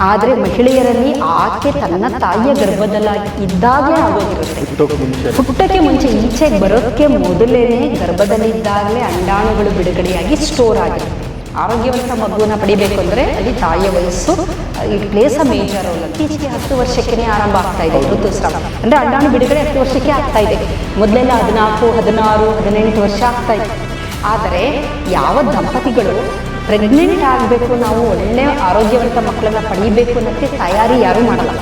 ಆದರೆ ಮಹಿಳೆಯರಲ್ಲಿ ಆಕೆ ತನ್ನ ತಾಯಿಯ ಗರ್ಭದಲ್ಲಿ ಇದ್ದಾಗಲೇ ಆಗೋಗಿರುತ್ತೆ. ಹುಟ್ಟಕ್ಕೆ ಮುಂಚೆ ಈಚೆಗೆ ಬರೋಕ್ಕೆ ಮೊದಲೇನೆ ಗರ್ಭದಲ್ಲಿದ್ದಾಗಲೇ ಅಂಡಾಣುಗಳು ಬಿಡುಗಡೆಯಾಗಿ ಸ್ಟೋರ್ ಆಗಿರುತ್ತೆ. ಆರೋಗ್ಯವಂತ ಮಗುವನ್ನು ಪಡಿಬೇಕು ಅಂದರೆ ಅಲ್ಲಿ ತಾಯಿಯ ವಯಸ್ಸು it place a major role. ಇತ್ತೀಚೆಗೆ 10 ವರ್ಷಕ್ಕೇ ಆರಂಭ ಆಗ್ತಾ ಇದೆ ಋತುಸ್ರಾವ, ಅಂದರೆ ಅಂಡಾಣು ಬಿಡುಗಡೆ 10 ವರ್ಷಕ್ಕೆ ಆಗ್ತಾ ಇದೆ. ಮೊದಲೆಲ್ಲ 14, 16, 18 ವರ್ಷ ಆಗ್ತಾ ಇದೆ. ಆದರೆ ಯಾವ ದಂಪತಿಗಳು ಪ್ರೆಗ್ನೆಂಟ್ ಆಗಬೇಕು, ನಾವು ಒಳ್ಳೆಯ ಆರೋಗ್ಯವಂತ ಮಕ್ಕಳನ್ನ ಪಡೀಬೇಕು ಅನ್ನೋಕ್ಕೆ ತಯಾರಿ ಯಾರೂ ಮಾಡಲ್ಲ.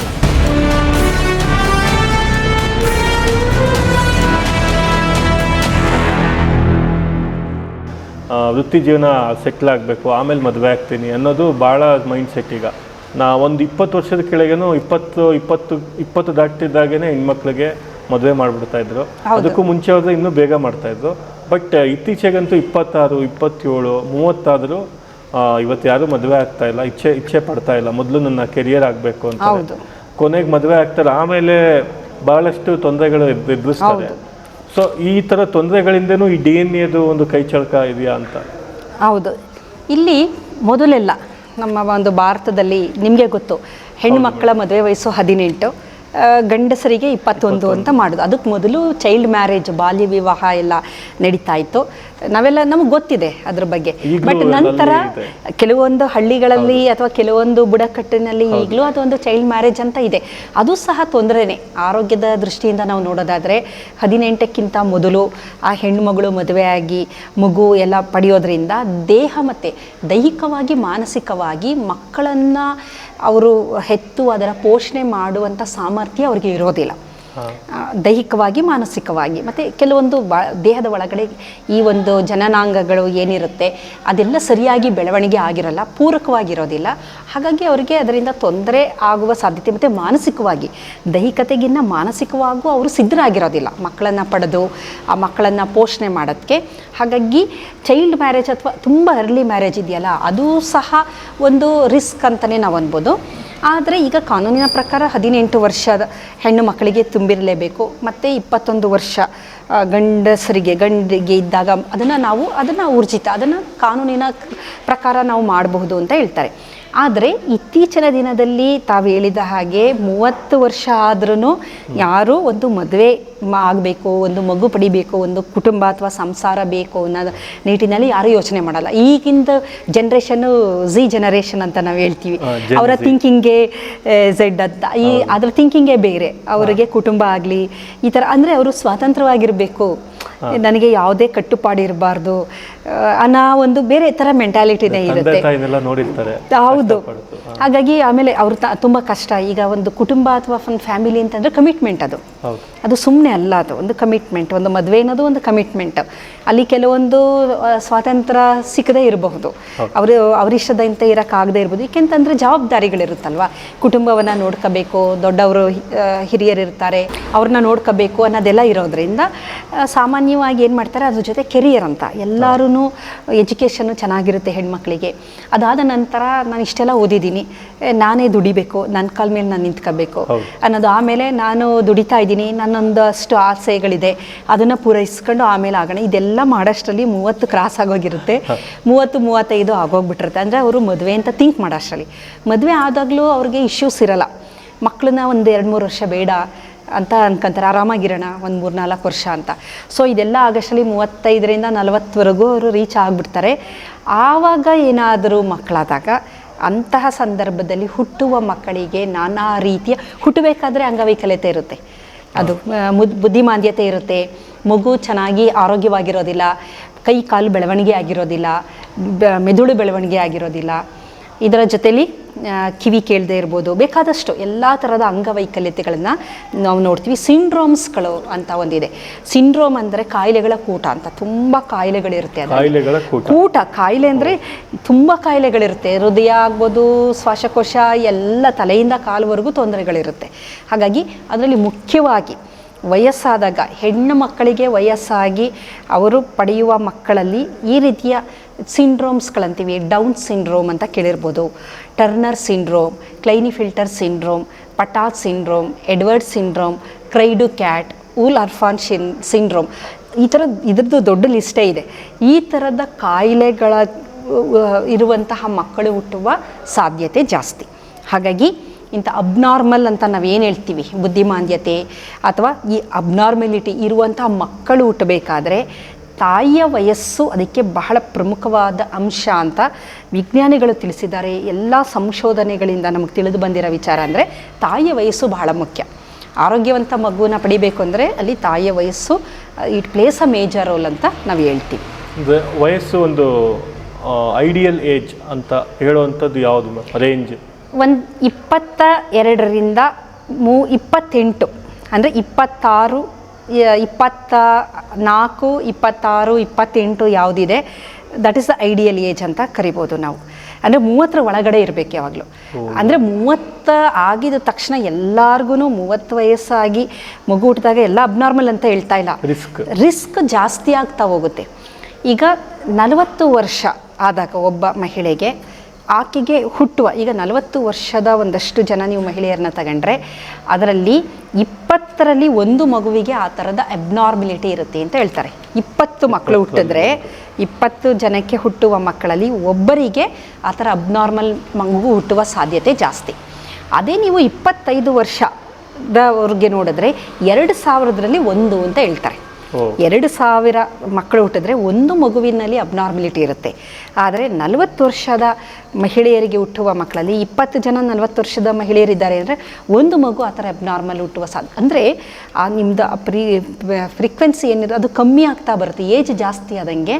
ವೃತ್ತಿ ಜೀವನ ಸೆಟ್ಲ್ ಆಗಬೇಕು, ಆಮೇಲೆ ಮದುವೆ ಆಗ್ತೀನಿ ಅನ್ನೋದು ಭಾಳ ಮೈಂಡ್ ಸೆಟ್. ಈಗ ಒಂದು 20 ವರ್ಷದ ಕೆಳಗೇನು 20 ದಾಟಿದ್ದಾಗೇ ಹೆಣ್ಮಕ್ಳಿಗೆ ಮದುವೆ ಮಾಡಿಬಿಡ್ತಾಯಿದ್ರು. ಅದಕ್ಕೂ ಮುಂಚೆ ಹೋದ್ರೆ ಇನ್ನೂ ಬೇಗ ಮಾಡ್ತಾಯಿದ್ರು. ಬಟ್ ಇತ್ತೀಚೆಗಂತೂ 26, 27, 30 ಆದರೂ ಇವತ್ತು ಯಾರೂ ಮದುವೆ ಆಗ್ತಾ ಇಲ್ಲ, ಇಚ್ಛೆ ಪಡ್ತಾ ಇಲ್ಲ. ಮೊದಲು ನನ್ನ ಕೆರಿಯರ್ ಆಗಬೇಕು ಅಂತ ಕೊನೆಗೆ ಮದುವೆ ಆಗ್ತಾರೆ. ಆಮೇಲೆ ಭಾಳಷ್ಟು ತೊಂದರೆಗಳು ಎದುರಿಸ್ತಾರೆ. ಸೊ ಈ ಥರ ತೊಂದರೆಗಳಿಂದನೂ ಈ DNA ಒಂದು ಕೈ ಚಳಕ ಇದೆಯಾ ಅಂತ? ಹೌದು. ಇಲ್ಲಿ ಮೊದಲೆಲ್ಲ ನಮ್ಮ ಒಂದು ಭಾರತದಲ್ಲಿ ನಿಮಗೆ ಗೊತ್ತು, ಹೆಣ್ಣು ಮಕ್ಕಳ ಮದುವೆ ವಯಸ್ಸು 18, ಗಂಡಸರಿಗೆ 21 ಅಂತ ಮಾಡೋದು. ಅದಕ್ಕೆ ಮೊದಲು ಚೈಲ್ಡ್ ಮ್ಯಾರೇಜ್, ಬಾಲ್ಯ ವಿವಾಹ ಎಲ್ಲ ನಡೀತಾ ಇತ್ತು. ನಮಗೆ ಗೊತ್ತಿದೆ ಅದ್ರ ಬಗ್ಗೆ. ಬಟ್ ನಂತರ ಕೆಲವೊಂದು ಹಳ್ಳಿಗಳಲ್ಲಿ ಅಥವಾ ಕೆಲವೊಂದು ಬುಡಕಟ್ಟಿನಲ್ಲಿ ಈಗಲೂ ಅದೊಂದು ಚೈಲ್ಡ್ ಮ್ಯಾರೇಜ್ ಅಂತ ಇದೆ. ಅದು ಸಹ ತೊಂದರೆನೇ. ಆರೋಗ್ಯದ ದೃಷ್ಟಿಯಿಂದ ನಾವು ನೋಡೋದಾದರೆ 18ಕ್ಕಿಂತ ಮೊದಲು ಆ ಹೆಣ್ಣು ಮಗಳು ಮದುವೆಯಾಗಿ ಮಗು ಎಲ್ಲ ಪಡೆಯೋದ್ರಿಂದ ದೇಹ ಮತ್ತು ದೈಹಿಕವಾಗಿ ಮಾನಸಿಕವಾಗಿ ಮಕ್ಕಳನ್ನು ಅವರು ಹೆತ್ತು ಅದರ ಪೋಷಣೆ ಮಾಡುವಂಥ ಸಾಮರ್ಥ್ಯ ಅವ್ರಿಗೆ ಇರೋದಿಲ್ಲ. ದೈಹಿಕವಾಗಿ, ಮಾನಸಿಕವಾಗಿ. ಮತ್ತು ಕೆಲವೊಂದು ದೇಹದ ಒಳಗಡೆ ಈ ಒಂದು ಜನನಾಂಗಗಳು ಏನಿರುತ್ತೆ ಅದೆಲ್ಲ ಸರಿಯಾಗಿ ಬೆಳವಣಿಗೆ ಆಗಿರಲ್ಲ, ಪೂರಕವಾಗಿರೋದಿಲ್ಲ. ಹಾಗಾಗಿ ಅವರಿಗೆ ಅದರಿಂದ ತೊಂದರೆ ಆಗುವ ಸಾಧ್ಯತೆ. ಮತ್ತು ಮಾನಸಿಕವಾಗಿ, ದೈಹಿಕತೆಗಿನ್ನ ಮಾನಸಿಕವಾಗೂ ಅವರು ಸಿದ್ಧರಾಗಿರೋದಿಲ್ಲ ಮಕ್ಕಳನ್ನು ಪಡೆದು ಆ ಮಕ್ಕಳನ್ನು ಪೋಷಣೆ ಮಾಡೋದಕ್ಕೆ. ಹಾಗಾಗಿ ಚೈಲ್ಡ್ ಮ್ಯಾರೇಜ್ ಅಥವಾ ತುಂಬ ಅರ್ಲಿ ಮ್ಯಾರೇಜ್ ಇದೆಯಲ್ಲ, ಅದು ಸಹ ಒಂದು ರಿಸ್ಕ್ ಅಂತಲೇ ನಾವು ಅನ್ಬೋದು. ಆದರೆ ಈಗ ಕಾನೂನಿನ ಪ್ರಕಾರ 18 ವರ್ಷದ ಹೆಣ್ಣು ಮಕ್ಕಳಿಗೆ ತುಂಬಿರಲೇಬೇಕು. ಮತ್ತು 21 ವರ್ಷ ಗಂಡಿಗೆ ಇದ್ದಾಗ ಅದನ್ನು ಊರ್ಜಿತ, ಅದನ್ನು ಕಾನೂನಿನ ಪ್ರಕಾರ ನಾವು ಮಾಡಬಹುದು ಅಂತ ಹೇಳ್ತಾರೆ. ಆದರೆ ಇತ್ತೀಚಿನ ದಿನದಲ್ಲಿ ತಾವು ಹೇಳಿದ ಹಾಗೆ 30 ವರ್ಷ ಆದ್ರೂ ಯಾರೂ ಒಂದು ಮದುವೆ ಆಗಬೇಕು, ಒಂದು ಮಗು ಪಡಿಬೇಕು, ಒಂದು ಕುಟುಂಬ ಅಥವಾ ಸಂಸಾರ ಬೇಕು ಅನ್ನೋ ನಿಟ್ಟಿನಲ್ಲಿ ಯಾರೂ ಯೋಚನೆ ಮಾಡಲ್ಲ. ಈಗಿಂದ ಜನ್ರೇಷನ್ನು Z ಜನರೇಷನ್ ಅಂತ ನಾವು ಹೇಳ್ತೀವಿ. ಅವರ ಥಿಂಕಿಂಗೇ Z ಅಂತ. ಅದರ ಥಿಂಕಿಂಗೇ ಬೇರೆ. ಅವರಿಗೆ ಕುಟುಂಬ ಆಗಲಿ ಈ ಥರ, ಅಂದರೆ ಅವರು ಸ್ವಾತಂತ್ರ್ಯವಾಗಿರಬೇಕು, ನನಗೆ ಯಾವುದೇ ಕಟ್ಟುಪಾಡು ಇರಬಾರ್ದು ಅನ್ನೋ ಒಂದು ಬೇರೆ ಥರ ಮೆಂಟಾಲಿಟಿನೇ ಇರುತ್ತೆ. ಹೌದು. ಹಾಗಾಗಿ ಆಮೇಲೆ ಅವ್ರು ತುಂಬ ಕಷ್ಟ. ಈಗ ಒಂದು ಕುಟುಂಬ ಅಥವಾ ಒಂದು ಫ್ಯಾಮಿಲಿ ಅಂತಂದರೆ ಕಮಿಟ್ಮೆಂಟ್, ಅದು ಸುಮ್ಮನೆ ಅಲ್ಲ. ಅದು ಒಂದು ಕಮಿಟ್ಮೆಂಟ್. ಒಂದು ಮದುವೆ ಅನ್ನೋದು ಒಂದು ಕಮಿಟ್ಮೆಂಟ್. ಅಲ್ಲಿ ಕೆಲವೊಂದು ಸ್ವಾತಂತ್ರ್ಯ ಸಿಕ್ಕದೇ ಇರಬಹುದು, ಅವರಿಷ್ಟದಂತೆ ಇರೋಕ್ಕಾಗದೇ ಇರ್ಬೋದು. ಏಕೆಂತಂದರೆ ಜವಾಬ್ದಾರಿಗಳಿರುತ್ತಲ್ವ. ಕುಟುಂಬವನ್ನು ನೋಡ್ಕೋಬೇಕು, ದೊಡ್ಡವರು ಹಿರಿಯರಿರ್ತಾರೆ, ಅವ್ರನ್ನ ನೋಡ್ಕೋಬೇಕು ಅನ್ನೋದೆಲ್ಲ ಇರೋದ್ರಿಂದ ಸಾಮಾನ್ಯವಾಗಿ ಏನು ಮಾಡ್ತಾರೆ, ಅದ್ರ ಜೊತೆ ಕೆರಿಯರ್ ಅಂತ ಎಲ್ಲರೂ ಎಜುಕೇಷನ್ನು ಚೆನ್ನಾಗಿರುತ್ತೆ ಹೆಣ್ಮಕ್ಳಿಗೆ. ಅದಾದ ನಂತರ ನಾನು ಇಷ್ಟೆಲ್ಲ ಓದಿದ್ದೀನಿ, ನಾನೇ ದುಡಿಬೇಕು, ನನ್ನ ಕಾಲ ಮೇಲೆ ನಾನು ನಿಂತ್ಕೋಬೇಕು ಅನ್ನೋದು. ಆಮೇಲೆ ನಾನು ದುಡಿತಾ ಇದ್ದೀನಿ, ನನ್ನೊಂದಷ್ಟು ಆಸೆಗಳಿದೆ, ಅದನ್ನು ಪೂರೈಸ್ಕೊಂಡು ಆಮೇಲೆ ಆಗೋಣ. ಇದೆಲ್ಲ ಮಾಡೋಷ್ಟರಲ್ಲಿ 30 ಕ್ರಾಸ್ ಆಗೋಗಿರುತ್ತೆ, 30-35 ಆಗೋಗ್ಬಿಟ್ಟಿರುತ್ತೆ. ಅಂದರೆ ಅವರು ಮದುವೆ ಅಂತ ಥಿಂಕ್ ಮಾಡೋ ಅಷ್ಟರಲ್ಲಿ. ಮದುವೆ ಆದಾಗಲೂ ಅವ್ರಿಗೆ ಇಶ್ಯೂಸ್ ಇರಲ್ಲ. ಮಕ್ಕಳನ್ನ ಒಂದು 2-3 ವರ್ಷ ಬೇಡ ಅಂತ ಅನ್ಕೊಂತಾರೆ, ಆರಾಮಾಗಿರೋಣ ಒಂದು 3-4 ವರ್ಷ ಅಂತ. ಸೊ ಇದೆಲ್ಲ ಆಗಷ್ಟರಲ್ಲಿ 35ರಿಂದ 40ವರೆಗೂ ಅವರು ರೀಚ್ ಆಗಿಬಿಡ್ತಾರೆ. ಆವಾಗ ಏನಾದರೂ ಮಕ್ಕಳಾದಾಗ ಅಂತಹ ಸಂದರ್ಭದಲ್ಲಿ ಹುಟ್ಟುವ ಮಕ್ಕಳಿಗೆ ನಾನಾ ರೀತಿಯ, ಹುಟ್ಟಬೇಕಾದ್ರೆ ಅಂಗವೈಕಲ್ಯತೆ ಇರುತ್ತೆ, ಅದು ಬುದ್ಧಿಮಾಂದ್ಯತೆ ಇರುತ್ತೆ, ಮಗು ಚೆನ್ನಾಗಿ ಆರೋಗ್ಯವಾಗಿರೋದಿಲ್ಲ, ಕೈ ಕಾಲು ಬೆಳವಣಿಗೆ ಆಗಿರೋದಿಲ್ಲ, ಮೆದುಳು ಬೆಳವಣಿಗೆ ಆಗಿರೋದಿಲ್ಲ. ಇದರ ಜೊತೆಲಿ ಕಿವಿ ಕೇಳದೆ ಇರ್ಬೋದು, ಬೇಕಾದಷ್ಟು ಎಲ್ಲ ಥರದ ಅಂಗವೈಕಲ್ಯತೆಗಳನ್ನು ನಾವು ನೋಡ್ತೀವಿ. ಸಿಂಡ್ರೋಮ್ಸ್ಗಳು ಅಂತ ಒಂದಿದೆ. ಸಿಂಡ್ರೋಮ್ ಅಂದರೆ ಕಾಯಿಲೆಗಳ ಕೂಟ ಅಂತ. ತುಂಬ ಕಾಯಿಲೆಗಳಿರುತ್ತೆ. ಕೂಟ ಕಾಯಿಲೆ ಅಂದರೆ ತುಂಬ ಕಾಯಿಲೆಗಳಿರುತ್ತೆ. ಹೃದಯ ಆಗ್ಬೋದು, ಶ್ವಾಸಕೋಶ, ಎಲ್ಲ ತಲೆಯಿಂದ ಕಾಲುವರೆಗೂ ತೊಂದರೆಗಳಿರುತ್ತೆ. ಹಾಗಾಗಿ ಅದರಲ್ಲಿ ಮುಖ್ಯವಾಗಿ ವಯಸ್ಸಾದಾಗ ಹೆಣ್ಣು ಮಕ್ಕಳಿಗೆ ವಯಸ್ಸಾಗಿ ಅವರು ಪಡೆಯುವ ಮಕ್ಕಳಲ್ಲಿ ಈ ರೀತಿಯ ಸಿಂಡ್ರೋಮ್ಸ್ಗಳಂತೀವಿ. ಡೌನ್ ಸಿಂಡ್ರೋಮ್ ಅಂತ ಕೇಳಿರ್ಬೋದು, Turner syndrome, Klinefelter syndrome, Patau syndrome, Edward syndrome, cri du cat, ಊಲ್ ಅರ್ಫಾನ್ ಸಿಂಡ್ರೋಮ್, ಇದ್ರದ್ದು ದೊಡ್ಡ ಲಿಸ್ಟೇ ಇದೆ. ಈ ಥರದ ಕಾಯಿಲೆಗಳ ಇರುವಂತಹ ಮಕ್ಕಳು ಹುಟ್ಟುವ ಸಾಧ್ಯತೆ ಜಾಸ್ತಿ. ಹಾಗಾಗಿ ಇಂಥ ಅಬ್ನಾರ್ಮಲ್ ಅಂತ ನಾವೇನು ಹೇಳ್ತೀವಿ, ಬುದ್ಧಿಮಾಂದ್ಯತೆ ಅಥವಾ ಈ ಅಬ್ನಾರ್ಮಲಿಟಿ ಇರುವಂಥ ಮಕ್ಕಳು ಹುಟ್ಟಬೇಕಾದ್ರೆ ತಾಯಿಯ ವಯಸ್ಸು ಅದಕ್ಕೆ ಬಹಳ ಪ್ರಮುಖವಾದ ಅಂಶ ಅಂತ ವಿಜ್ಞಾನಿಗಳು ತಿಳಿಸಿದ್ದಾರೆ. ಎಲ್ಲ ಸಂಶೋಧನೆಗಳಿಂದ ನಮಗೆ ತಿಳಿದು ಬಂದಿರೋ ವಿಚಾರ ಅಂದರೆ ತಾಯಿಯ ವಯಸ್ಸು ಬಹಳ ಮುಖ್ಯ. ಆರೋಗ್ಯವಂತ ಮಗುನ ಪಡಿಬೇಕು ಅಂದರೆ ಅಲ್ಲಿ ತಾಯಿಯ ವಯಸ್ಸು it place a major role ಅಂತ ನಾವು ಹೇಳ್ತೀವಿ. ವಯಸ್ಸು ಒಂದು ಐಡಿಯಲ್ ಏಜ್ ಅಂತ ಹೇಳುವಂಥದ್ದು ಯಾವುದು ರೇಂಜ್? ಒಂದು 22ರಿಂದ 28 ಅಂದರೆ 26, 24, 26, 28 ಯಾವುದಿದೆ that is the ideal age ಅಂತ ಕರಿಬೋದು ನಾವು. ಅಂದರೆ 30 ಒಳಗಡೆ ಇರಬೇಕು ಯಾವಾಗಲೂ. ಅಂದರೆ 30 ಆಗಿದ ತಕ್ಷಣ ಎಲ್ಲರಿಗೂ 30 ವಯಸ್ಸಾಗಿ ಮಗು ಹುಟ್ಟಿದಾಗ ಎಲ್ಲ ಅಬ್ನಾರ್ಮಲ್ ಅಂತ ಹೇಳ್ತಾ ಇಲ್ಲ, ರಿಸ್ಕ್ ಜಾಸ್ತಿ ಆಗ್ತಾ ಹೋಗುತ್ತೆ. ಈಗ 40 ವರ್ಷ ಆದಾಗ ಒಬ್ಬ ಮಹಿಳೆಗೆ ಆಕೆಗೆ ಹುಟ್ಟುವ, ಈಗ 40 ವರ್ಷದ ಒಂದಷ್ಟು ಜನ ನೀವು ಮಹಿಳೆಯರನ್ನ ತಗೊಂಡ್ರೆ ಅದರಲ್ಲಿ 20ರಲ್ಲಿ ಒಂದು ಮಗುವಿಗೆ ಆ ಥರದ ಅಬ್ನಾರ್ಮಿಲಿಟಿ ಇರುತ್ತೆ ಅಂತ ಹೇಳ್ತಾರೆ. 20 ಮಕ್ಕಳು ಹುಟ್ಟಿದ್ರೆ 20 ಜನಕ್ಕೆ ಹುಟ್ಟುವ ಮಕ್ಕಳಲ್ಲಿ ಒಬ್ಬರಿಗೆ ಆ ಥರ ಅಬ್ನಾರ್ಮಲ್ ಮಗು ಹುಟ್ಟುವ ಸಾಧ್ಯತೆ ಜಾಸ್ತಿ. ಅದೇ ನೀವು 25 ವರ್ಷದವ್ರಿಗೆ ನೋಡಿದ್ರೆ 2000ರಲ್ಲಿ 1 ಅಂತ ಹೇಳ್ತಾರೆ. 2000 ಮಕ್ಕಳು ಹುಟ್ಟಿದ್ರೆ ಒಂದು ಮಗುವಿನಲ್ಲಿ ಅಬ್ನಾರ್ಮಿಲಿಟಿ ಇರುತ್ತೆ. ಆದರೆ 40 ವರ್ಷದ ಮಹಿಳೆಯರಿಗೆ ಹುಟ್ಟುವ ಮಕ್ಕಳಲ್ಲಿ 20 ಜನ 40 ವರ್ಷದ ಮಹಿಳೆಯರಿದ್ದಾರೆ ಅಂದರೆ ಒಂದು ಮಗು ಆ ಥರ ಅಬ್ನಾರ್ಮಲ್ ಹುಟ್ಟುವ ಅಂದರೆ ಆ ನಿಮ್ಮದು ಫ್ರೀಕ್ವೆನ್ಸಿ ಏನಿದೆ ಅದು ಕಮ್ಮಿ ಆಗ್ತಾ ಬರುತ್ತೆ. ಏಜ್ ಜಾಸ್ತಿ ಆದಂಗೆ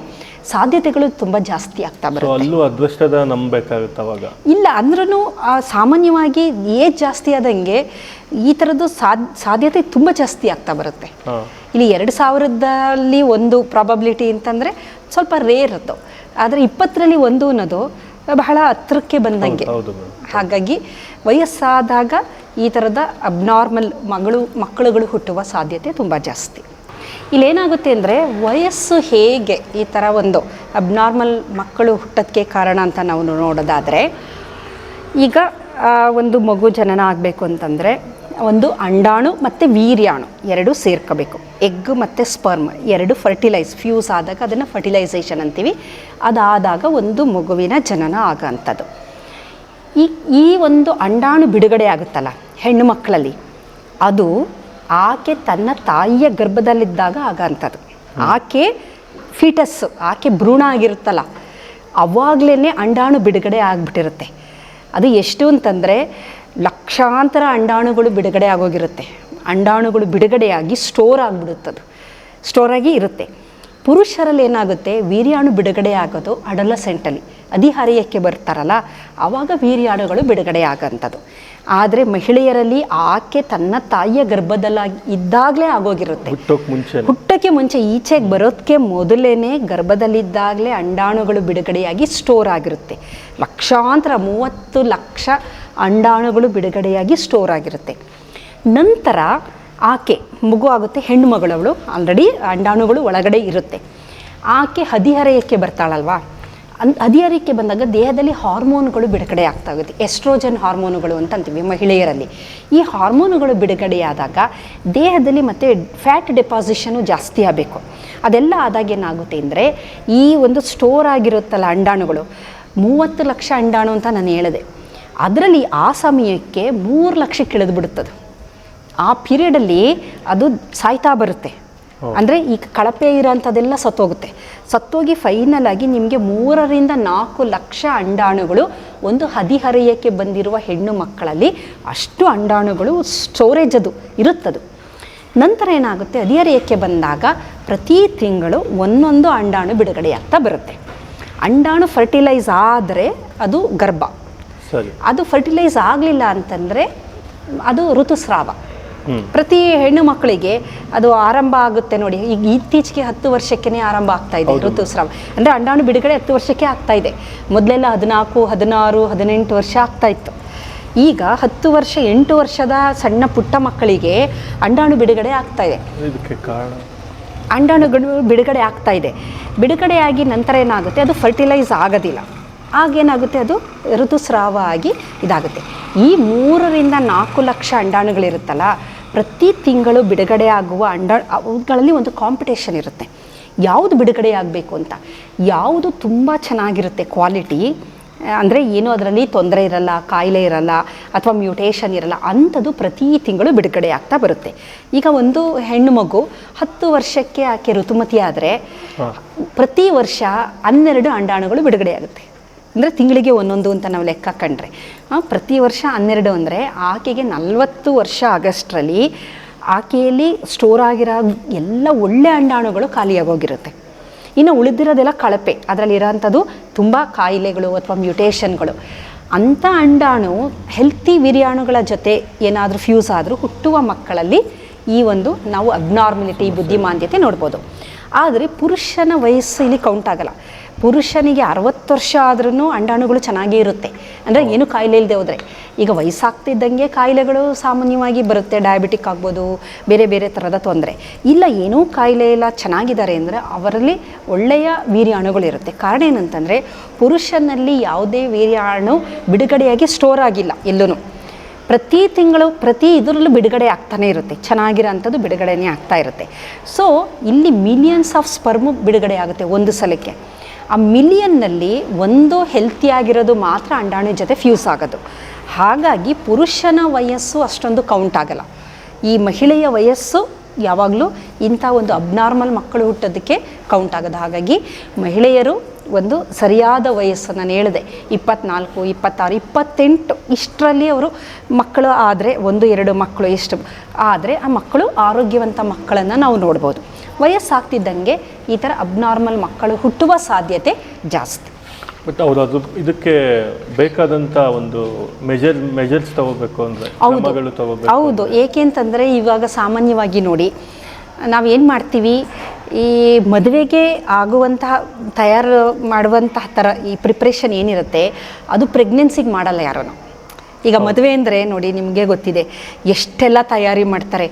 ಸಾಧ್ಯತೆಗಳು ತುಂಬ ಜಾಸ್ತಿ ಆಗ್ತಾ ಬರುತ್ತೆ. ಅಲ್ಲೂ ಅದೃಷ್ಟದ ನಂಬಬೇಕಾಗುತ್ತೆ ಅವಾಗ. ಇಲ್ಲ ಅಂದ್ರೂ ಸಾಮಾನ್ಯವಾಗಿ ಏಜ್ ಜಾಸ್ತಿ ಆದಂಗೆ ಈ ಥರದ್ದು ಸಾಧ್ಯತೆ ತುಂಬ ಜಾಸ್ತಿ ಆಗ್ತಾ ಬರುತ್ತೆ. ಇಲ್ಲಿ 2000ರಲ್ಲಿ 1 ಪ್ರಾಬಬಿಲಿಟಿ ಅಂತಂದರೆ ಸ್ವಲ್ಪ ರೇರ್ ಅದು. ಆದರೆ 20ರಲ್ಲಿ 1 ಅನ್ನೋದು ಬಹಳ ಹತ್ರಕ್ಕೆ ಬಂದಂಗೆ. ಹಾಗಾಗಿ ವಯಸ್ಸಾದಾಗ ಈ ಥರದ ಅಬ್ನಾರ್ಮಲ್ ಮಕ್ಕಳುಗಳು ಹುಟ್ಟುವ ಸಾಧ್ಯತೆ ತುಂಬ ಜಾಸ್ತಿ. ಇಲ್ಲೇನಾಗುತ್ತೆ ಅಂದರೆ ವಯಸ್ಸು ಹೇಗೆ ಈ ಥರ ಒಂದು ಅಬ್ನಾರ್ಮಲ್ ಮಕ್ಕಳು ಹುಟ್ಟೋದಕ್ಕೆ ಕಾರಣ ಅಂತ ನಾವು ನೋಡೋದಾದರೆ, ಈಗ ಒಂದು ಮಗು ಜನನ ಆಗಬೇಕು ಅಂತಂದರೆ ಒಂದು ಅಂಡಾಣು ಮತ್ತು ವೀರ್ಯಾಣು ಎರಡೂ ಸೇರ್ಕೋಬೇಕು. ಎಗ್ ಮತ್ತು ಸ್ಪರ್ಮ್ ಎರಡು ಫ್ಯೂಸ್ ಆದಾಗ ಅದನ್ನು ಫರ್ಟಿಲೈಸೇಷನ್ ಅಂತೀವಿ. ಅದಾದಾಗ ಒಂದು ಮಗುವಿನ ಜನನ ಆಗೋಂಥದ್ದು. ಈ ಒಂದು ಅಂಡಾಣು ಬಿಡುಗಡೆ ಆಗುತ್ತಲ್ಲ ಹೆಣ್ಣು ಮಕ್ಕಳಲ್ಲಿ, ಅದು ಆಕೆ ತನ್ನ ತಾಯಿಯ ಗರ್ಭದಲ್ಲಿದ್ದಾಗ ಆಗೋಂಥದ್ದು. ಆಕೆ ಫೀಟಸ್, ಆಕೆ ಭ್ರೂಣ ಆಗಿರುತ್ತಲ್ಲ ಅವಾಗಲೇ ಅಂಡಾಣು ಬಿಡುಗಡೆ ಆಗಿಬಿಟ್ಟಿರುತ್ತೆ. ಅದು ಎಷ್ಟು ಅಂತಂದರೆ ಲಕ್ಷಾಂತರ ಅಂಡಾಣುಗಳು ಬಿಡುಗಡೆ ಆಗೋಗಿರುತ್ತೆ. ಅಂಡಾಣುಗಳು ಬಿಡುಗಡೆಯಾಗಿ ಸ್ಟೋರ್ ಆಗಿಬಿಡುತ್ತದು, ಸ್ಟೋರಾಗಿ ಇರುತ್ತೆ. ಪುರುಷರಲ್ಲಿ ಏನಾಗುತ್ತೆ, ವೀರ್ಯಾಣು ಬಿಡುಗಡೆ ಆಗೋದು ಅಡಲಸೆಂಟಲ್ಲಿ, ಹದಿಹರೆಯಕ್ಕೆ ಬರ್ತಾರಲ್ಲ ಆವಾಗ ವೀರ್ಯಾಣುಗಳು ಬಿಡುಗಡೆ ಆಗೋಂಥದ್ದು. ಆದರೆ ಮಹಿಳೆಯರಲ್ಲಿ ಆಕೆ ತನ್ನ ತಾಯಿಯ ಗರ್ಭದಲ್ಲಿ ಇದ್ದಾಗಲೇ ಆಗೋಗಿರುತ್ತೆ. ಹುಟ್ಟೋಕ್ಕೆ ಮುಂಚೆ ಈಚೆಗೆ ಬರೋದಕ್ಕೆ ಮೊದಲೇ ಗರ್ಭದಲ್ಲಿದ್ದಾಗಲೇ ಅಂಡಾಣುಗಳು ಬಿಡುಗಡೆಯಾಗಿ ಸ್ಟೋರ್ ಆಗಿರುತ್ತೆ. ಲಕ್ಷಾಂತರ 30 ಲಕ್ಷ ಅಂಡಾಣುಗಳು ಬಿಡುಗಡೆಯಾಗಿ ಸ್ಟೋರ್ ಆಗಿರುತ್ತೆ. ನಂತರ ಆಕೆ ಮಗು ಆಗುತ್ತೆ, ಹೆಣ್ಣು ಮಗಳವಳು, ಆಲ್ರೆಡಿ ಅಂಡಾಣುಗಳು ಒಳಗಡೆ ಇರುತ್ತೆ. ಆಕೆ ಹದಿಹರೆಯಕ್ಕೆ ಬರ್ತಾಳಲ್ವಾ, ಹದಿಹರೆಯಕ್ಕೆ ಬಂದಾಗ ದೇಹದಲ್ಲಿ ಹಾರ್ಮೋನುಗಳು ಬಿಡುಗಡೆ ಆಗ್ತಾ ಹೋಗುತ್ತೆ. ಎಸ್ಟ್ರೋಜನ್ ಹಾರ್ಮೋನುಗಳು ಅಂತ ಅಂತೀವಿ ಮಹಿಳೆಯರಲ್ಲಿ. ಈ ಹಾರ್ಮೋನುಗಳು ಬಿಡುಗಡೆಯಾದಾಗ ದೇಹದಲ್ಲಿ ಮತ್ತೆ ಫ್ಯಾಟ್ ಡೆಪಾಸಿಷನು ಜಾಸ್ತಿ ಆಗಬೇಕು. ಅದೆಲ್ಲ ಆದಾಗ ಏನಾಗುತ್ತೆ ಅಂದರೆ ಈ ಒಂದು ಸ್ಟೋರ್ ಆಗಿರುತ್ತಲ್ಲ ಅಂಡಾಣುಗಳು, 30 ಲಕ್ಷ ಅಂಡಾಣು ಅಂತ ನಾನು ಹೇಳಿದೆ, ಅದರಲ್ಲಿ ಆ ಸಮಯಕ್ಕೆ 3 ಲಕ್ಷಕ್ಕೆ ಇಳಿದು ಬಿಡುತ್ತದೆ. ಆ ಪೀರಿಯಡಲ್ಲಿ ಅದು ಸಾಯ್ತಾ ಬರುತ್ತೆ. ಅಂದರೆ ಈ ಕಳಪೆ ಇರೋಂಥದ್ದೆಲ್ಲ ಸತ್ತೋಗುತ್ತೆ. ಸತ್ತೋಗಿ ಫೈನಲ್ ಆಗಿ ನಿಮಗೆ 3ರಿಂದ 4 ಲಕ್ಷ ಅಂಡಾಣುಗಳು ಒಂದು ಹದಿಹರೆಯಕ್ಕೆ ಬಂದಿರುವ ಹೆಣ್ಣು ಮಕ್ಕಳಲ್ಲಿ ಅಷ್ಟು ಅಂಡಾಣುಗಳು ಸ್ಟೋರೇಜ್ ಅದು ಇರುತ್ತದು. ನಂತರ ಏನಾಗುತ್ತೆ, ಹದಿಹರೆಯಕ್ಕೆ ಬಂದಾಗ ಪ್ರತಿ ತಿಂಗಳು ಒಂದೊಂದು ಅಂಡಾಣು ಬಿಡುಗಡೆಯಾಗ್ತಾ ಬರುತ್ತೆ. ಅಂಡಾಣು ಫರ್ಟಿಲೈಸ್ ಆದರೆ ಅದು ಗರ್ಭ, ಅದು ಫರ್ಟಿಲೈಸ್ ಆಗಲಿಲ್ಲ ಅಂತಂದರೆ ಅದು ಋತುಸ್ರಾವ. ಪ್ರತಿ ಹೆಣ್ಣು ಮಕ್ಕಳಿಗೆ ಅದು ಆರಂಭ ಆಗುತ್ತೆ ನೋಡಿ. ಈಗ ಇತ್ತೀಚೆಗೆ 10 ವರ್ಷಕ್ಕೇ ಆರಂಭ ಆಗ್ತಾ ಇದೆ ಋತುಸ್ರಾವ. ಅಂದರೆ ಅಂಡಾಣು ಬಿಡುಗಡೆ 10 ವರ್ಷಕ್ಕೆ ಆಗ್ತಾ ಇದೆ. ಮೊದಲೆಲ್ಲ 14, 16, 18 ವರ್ಷ ಆಗ್ತಾ ಇತ್ತು. ಈಗ 10 ವರ್ಷ 8 ವರ್ಷದ ಸಣ್ಣ ಪುಟ್ಟ ಮಕ್ಕಳಿಗೆ ಅಂಡಾಣು ಬಿಡುಗಡೆ ಆಗ್ತಾ ಇದೆ. ಅಂಡಾಣುಗಳು ಬಿಡುಗಡೆ ಆಗ್ತಾ ಇದೆ. ಬಿಡುಗಡೆಯಾಗಿ ನಂತರ ಏನಾಗುತ್ತೆ, ಅದು ಫರ್ಟಿಲೈಸ್ ಆಗೋದಿಲ್ಲ. ಆಗೇನಾಗುತ್ತೆ, ಅದು ಋತುಸ್ರಾವ ಆಗಿ ಇದಾಗುತ್ತೆ. ಈ 3ರಿಂದ 4 ಲಕ್ಷ ಅಂಡಾಣುಗಳಿರುತ್ತಲ್ಲ, ಪ್ರತಿ ತಿಂಗಳು ಬಿಡುಗಡೆ ಆಗುವ ಅವುಗಳಲ್ಲಿ ಒಂದು ಕಾಂಪಿಟೇಷನ್ ಇರುತ್ತೆ. ಯಾವುದು ಬಿಡುಗಡೆ ಆಗಬೇಕು ಅಂತ, ಯಾವುದು ತುಂಬ ಚೆನ್ನಾಗಿರುತ್ತೆ ಕ್ವಾಲಿಟಿ, ಅಂದರೆ ಏನೂ ಅದರಲ್ಲಿ ತೊಂದರೆ ಇರಲ್ಲ, ಕಾಯಿಲೆ ಇರಲ್ಲ ಅಥವಾ ಮ್ಯೂಟೇಷನ್ ಇರಲ್ಲ, ಅಂಥದ್ದು ಪ್ರತಿ ತಿಂಗಳು ಬಿಡುಗಡೆ ಆಗ್ತಾ ಬರುತ್ತೆ. ಈಗ ಒಂದು ಹೆಣ್ಣು ಮಗು 10 ವರ್ಷಕ್ಕೆ ಆಕೆ ಋತುಮತಿ ಆದರೆ ಪ್ರತಿ ವರ್ಷ 12 ಅಂಡಾಣುಗಳು ಬಿಡುಗಡೆ ಆಗುತ್ತೆ. ಅಂದರೆ ತಿಂಗಳಿಗೆ ಒಂದೊಂದು ಅಂತ ನಾವು ಲೆಕ್ಕ ಕಂಡ್ರೆ ಪ್ರತಿ ವರ್ಷ 12 ಅಂದರೆ ಆಕೆಗೆ 40 ವರ್ಷ ಆಗಸ್ಟ್ರಲ್ಲಿ ಆಕೆಯಲ್ಲಿ ಸ್ಟೋರ್ ಆಗಿರೋ ಎಲ್ಲ ಒಳ್ಳೆ ಅಂಡಾಣುಗಳು ಖಾಲಿಯಾಗೋಗಿರುತ್ತೆ. ಇನ್ನು ಉಳಿದಿರೋದೆಲ್ಲ ಕಳಪೆ, ಅದರಲ್ಲಿರೋಂಥದ್ದು ತುಂಬ ಕಾಯಿಲೆಗಳು ಅಥವಾ ಮ್ಯೂಟೇಷನ್ಗಳು. ಅಂಥ ಅಂಡಾಣು ಹೆಲ್ತಿ ವೀರ್ಯಾಣುಗಳ ಜೊತೆ ಏನಾದರೂ ಫ್ಯೂಸ್ ಆದರೂ ಹುಟ್ಟುವ ಮಕ್ಕಳಲ್ಲಿ ಈ ಒಂದು ನಾವು ಅಬ್ನಾರ್ಮಲಿಟಿ, ಬುದ್ಧಿಮಾಂದ್ಯತೆ ನೋಡ್ಬೋದು. ಆದರೆ ಪುರುಷನ ವಯಸ್ಸು ಇಲ್ಲಿ ಕೌಂಟ್ ಆಗಲ್ಲ. ಪುರುಷನಿಗೆ 60 ವರ್ಷ ಆದ್ರೂ ಅಂಡಾಣುಗಳು ಚೆನ್ನಾಗೇ ಇರುತ್ತೆ, ಅಂದರೆ ಏನು ಕಾಯಿಲೆ ಇಲ್ಲದೆ ಹೋದರೆ. ಈಗ ವಯಸ್ಸಾಗ್ತಿದ್ದಂಗೆ ಕಾಯಿಲೆಗಳು ಸಾಮಾನ್ಯವಾಗಿ ಬರುತ್ತೆ, ಡಯಾಬಿಟಿಕ್ ಆಗ್ಬೋದು, ಬೇರೆ ಬೇರೆ ಥರದ ತೊಂದರೆ. ಇಲ್ಲ ಏನೂ ಕಾಯಿಲೆ ಇಲ್ಲ, ಚೆನ್ನಾಗಿದ್ದಾರೆ ಅಂದರೆ ಅವರಲ್ಲಿ ಒಳ್ಳೆಯ ವೀರ್ಯಾಣುಗಳಿರುತ್ತೆ. ಕಾರಣ ಏನಂತಂದರೆ ಪುರುಷನಲ್ಲಿ ಯಾವುದೇ ವೀರ್ಯಾಣು ಬಿಡುಗಡೆಯಾಗಿ ಸ್ಟೋರ್ ಆಗಿಲ್ಲ ಎಲ್ಲೂ. ಪ್ರತಿ ತಿಂಗಳು ಪ್ರತಿ ಇದರಲ್ಲೂ ಬಿಡುಗಡೆ ಆಗ್ತಾನೆ ಇರುತ್ತೆ, ಚೆನ್ನಾಗಿರೋ ಅಂಥದ್ದು ಬಿಡುಗಡೆನೇ ಆಗ್ತಾ ಇರುತ್ತೆ. ಸೊ ಇಲ್ಲಿ ಮಿಲಿಯನ್ಸ್ ಆಫ್ ಸ್ಪರ್ಮು ಬಿಡುಗಡೆ ಆಗುತ್ತೆ ಒಂದು ಸಲಕ್ಕೆ. ಆ ಮಿಲಿಯನ್ನಲ್ಲಿ ಒಂದು ಹೆಲ್ತಿಯಾಗಿರೋದು ಮಾತ್ರ ಅಂಡಾಣು ಜೊತೆ ಫ್ಯೂಸ್ ಆಗೋದು. ಹಾಗಾಗಿ ಪುರುಷನ ವಯಸ್ಸು ಅಷ್ಟೊಂದು ಕೌಂಟ್ ಆಗಲ್ಲ. ಈ ಮಹಿಳೆಯ ವಯಸ್ಸು ಯಾವಾಗಲೂ ಇಂಥ ಒಂದು ಅಬ್ನಾರ್ಮಲ್ ಮಕ್ಕಳು ಹುಟ್ಟೋದಕ್ಕೆ ಕೌಂಟ್ ಆಗೋದು. ಹಾಗಾಗಿ ಮಹಿಳೆಯರು ಒಂದು ಸರಿಯಾದ ವಯಸ್ಸು, ನಾನು ಹೇಳಿದೆ 24, 26, 28 ಇಷ್ಟರಲ್ಲಿ ಅವರು ಮಕ್ಕಳು ಆದರೆ 1-2 ಮಕ್ಕಳು ಇಷ್ಟು ಆದರೆ ಆ ಮಕ್ಕಳು ಆರೋಗ್ಯವಂತ ಮಕ್ಕಳನ್ನು ನಾವು ನೋಡ್ಬೋದು. ವಯಸ್ಸಾಗ್ತಿದ್ದಂಗೆ ಈ ಥರ ಅಬ್ನಾರ್ಮಲ್ ಮಕ್ಕಳು ಹುಟ್ಟುವ ಸಾಧ್ಯತೆ ಜಾಸ್ತಿ. ಬಟ್ ಹೌದು, ಅದು ಇದಕ್ಕೆ ಬೇಕಾದಂಥ ಒಂದು ಮೆಜರ್ಸ್ ತಗೋಬೇಕು ಅಂದರೆ ಕ್ರಮಗಳು ತಗೋಬೇಕು. ಹೌದು, ಏಕೆ ಅಂತಂದರೆ ಇವಾಗ ಸಾಮಾನ್ಯವಾಗಿ ನೋಡಿ ನಾವೇನು ಮಾಡ್ತೀವಿ, ಈ ಮದುವೆಗೆ ಆಗುವಂತಹ ತಯಾರು ಮಾಡುವಂತಹ ಥರ ಈ ಪ್ರಿಪ್ರೇಷನ್ ಏನಿರುತ್ತೆ ಅದು ಪ್ರೆಗ್ನೆನ್ಸಿಗೆ ಮಾಡಲ್ಲ ಯಾರೂ. ಈಗ ಮದುವೆ ಅಂದರೆ ನೋಡಿ ನಿಮಗೆ ಗೊತ್ತಿದೆ ಎಷ್ಟೆಲ್ಲ ತಯಾರಿ ಮಾಡ್ತಾರೆ.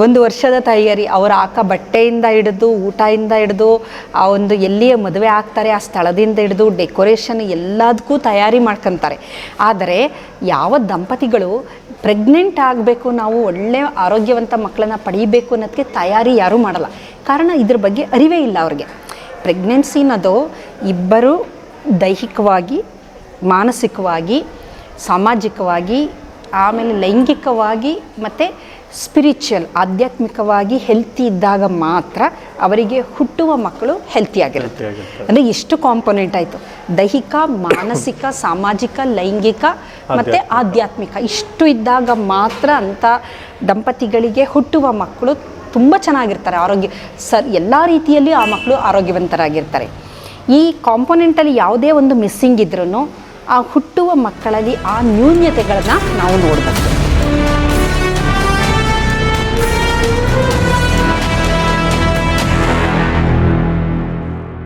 ಒಂದು ವರ್ಷದ ತಯಾರಿ, ಅವ್ರು ಹಾಕೋ ಬಟ್ಟೆಯಿಂದ ಹಿಡಿದು ಊಟದಿಂದ ಹಿಡಿದು ಆ ಒಂದು ಎಲ್ಲಿಯೇ ಮದುವೆ ಆಗ್ತಾರೆ ಆ ಸ್ಥಳದಿಂದ ಹಿಡಿದು ಡೆಕೋರೇಷನ್ ಎಲ್ಲದಕ್ಕೂ ತಯಾರಿ ಮಾಡ್ಕೊತಾರೆ. ಆದರೆ ಯಾವ ದಂಪತಿಗಳು ಪ್ರೆಗ್ನೆಂಟ್ ಆಗಬೇಕು, ನಾವು ಒಳ್ಳೆಯ ಆರೋಗ್ಯವಂತ ಮಕ್ಕಳನ್ನು ಪಡೀಬೇಕು ಅನ್ನೋದಕ್ಕೆ ತಯಾರಿ ಯಾರೂ ಮಾಡಲ್ಲ. ಕಾರಣ ಇದ್ರ ಬಗ್ಗೆ ಅರಿವೇ ಇಲ್ಲ ಅವ್ರಿಗೆ. ಪ್ರೆಗ್ನೆನ್ಸಿ ಅನ್ನೋದು ಇಬ್ಬರು ದೈಹಿಕವಾಗಿ, ಮಾನಸಿಕವಾಗಿ, ಸಾಮಾಜಿಕವಾಗಿ, ಆಮೇಲೆ ಲೈಂಗಿಕವಾಗಿ ಮತ್ತು ಸ್ಪಿರಿಚುವಲ್ ಆಧ್ಯಾತ್ಮಿಕವಾಗಿ ಹೆಲ್ತಿ ಇದ್ದಾಗ ಮಾತ್ರ ಅವರಿಗೆ ಹುಟ್ಟುವ ಮಕ್ಕಳು ಹೆಲ್ತಿಯಾಗಿರುತ್ತೆ. ಅಂದರೆ ಎಷ್ಟು ಕಾಂಪೊನೆಂಟ್ ಆಯಿತು, ದೈಹಿಕ, ಮಾನಸಿಕ, ಸಾಮಾಜಿಕ, ಲೈಂಗಿಕ ಮತ್ತು ಆಧ್ಯಾತ್ಮಿಕ ಇಷ್ಟು ಇದ್ದಾಗ ಮಾತ್ರ ಅಂಥ ದಂಪತಿಗಳಿಗೆ ಹುಟ್ಟುವ ಮಕ್ಕಳು ತುಂಬ ಚೆನ್ನಾಗಿರ್ತಾರೆ, ಎಲ್ಲ ರೀತಿಯಲ್ಲಿ ಆ ಮಕ್ಕಳು ಆರೋಗ್ಯವಂತರಾಗಿರ್ತಾರೆ. ಈ ಕಾಂಪೊನೆಂಟಲ್ಲಿ ಯಾವುದೇ ಒಂದು ಮಿಸ್ಸಿಂಗ್ ಇದ್ರೂ ಆ ಹುಟ್ಟುವ ಮಕ್ಕಳಲ್ಲಿ ಆ ನ್ಯೂನ್ಯತೆಗಳನ್ನು ನಾವು ನೋಡಬೇಕು.